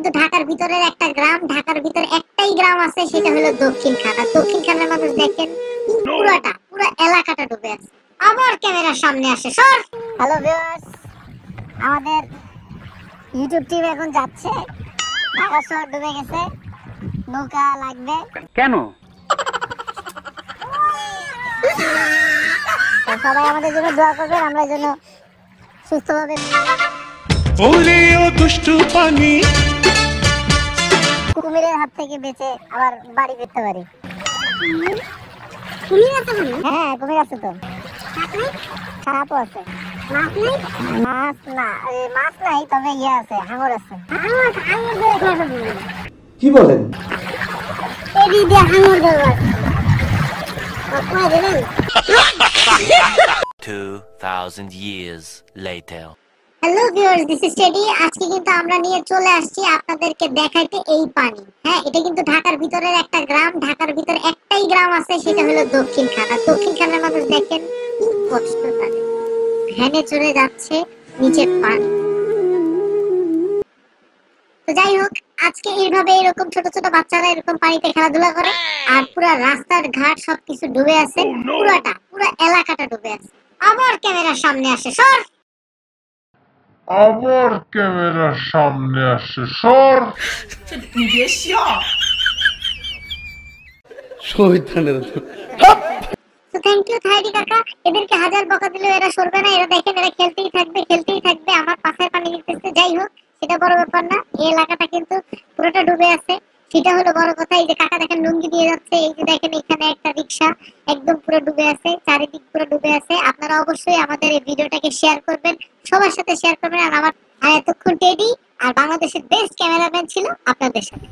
কিন্তু ঢাকার ভিতরের একটা গ্রাম, ঢাকার ভিতরে একটাই গ্রাম আছে, সেটা হলো দক্ষিণখান। আর দক্ষিণখানের মানুষ দেখেন পুরো এলাকাটা ডুবে আছে। আবার ক্যামেরার সামনে আসে, সর। হ্যালো ভিউয়ার্স, আমাদের ইউটিউব টিম এখন যাচ্ছে, ঢাকা শহর ডুবে গেছে, নৌকা লাগবে। কেন? সবাই আমাদের জন্য দোয়া করবেন, আমরা যেন সুস্থভাবে কুমিরের হাত থেকে বেঁচে আবার বাড়ি ফিরতে পারি। কুমির আছে? হ্যাঁ, কুমির আছে তো। সাপও আছে। মাছ নাই, তবে ইয়ে আছে, হাঙর আছে। কি বলেন? এডি দিয়ে হাঙর ধরবার। কই দিলেন? 2000 years later. Hello viewers, this is teddy. আজকে কিন্তু আমরা নিয়ে চলে আসছি আপনাদেরকে দেখাইতে এই পানি। হ্যাঁ, এটা কিন্তু ঢাকার ভিতরের একটা গ্রাম, ঢাকার ভিতরে একটাই গ্রাম আছে, সেটা হলো দক্ষিণখান। আর দক্ষিণখানের মানুষ দেখেন কি কষ্ট তাদের, ভ্যানে চড়ে যাচ্ছে নিচে পানি। তো যাই হোক, আজকে এইভাবে এরকম ছোট ছোট বাচ্চারা এরকম পানিতে খেলাধুলা করে, আর পুরো রাস্তার ঘাট সবকিছু ডুবে আছে, পুরো এলাকাটা ডুবে আছে। আবার ক্যামেরার সামনে আসে, সর। শয়তানের তো থ্যাংক ইউ থাইডি কাকা, এদেরকে হাজার বকা দিলেও এরা সরবে না। এরা দেখেন, এরা খেলতেই থাকবে। আমার পাশে পানি দিতেছে। যাই হোক, সেটা বড় ব্যাপার না। এই এলাকাটা কিন্তু পুরোটা ডুবে আছে, সেটা হলো বড় কথা। এই যে কাকা দেখেন লুঙ্গি দিয়ে যাচ্ছে, এই যে দেখেন এখানে একটা রিক্সা একদম পুরো ডুবে আছে, চারিদিক পুরো ডুবে আছে। আপনারা অবশ্যই আমাদের এই ভিডিওটাকে শেয়ার করবেন, সবার সাথে শেয়ার করবেন। আর এতক্ষণ টেডি আর বাংলাদেশের বেস্ট ক্যামেরাম্যান ছিল আপনাদের সাথে।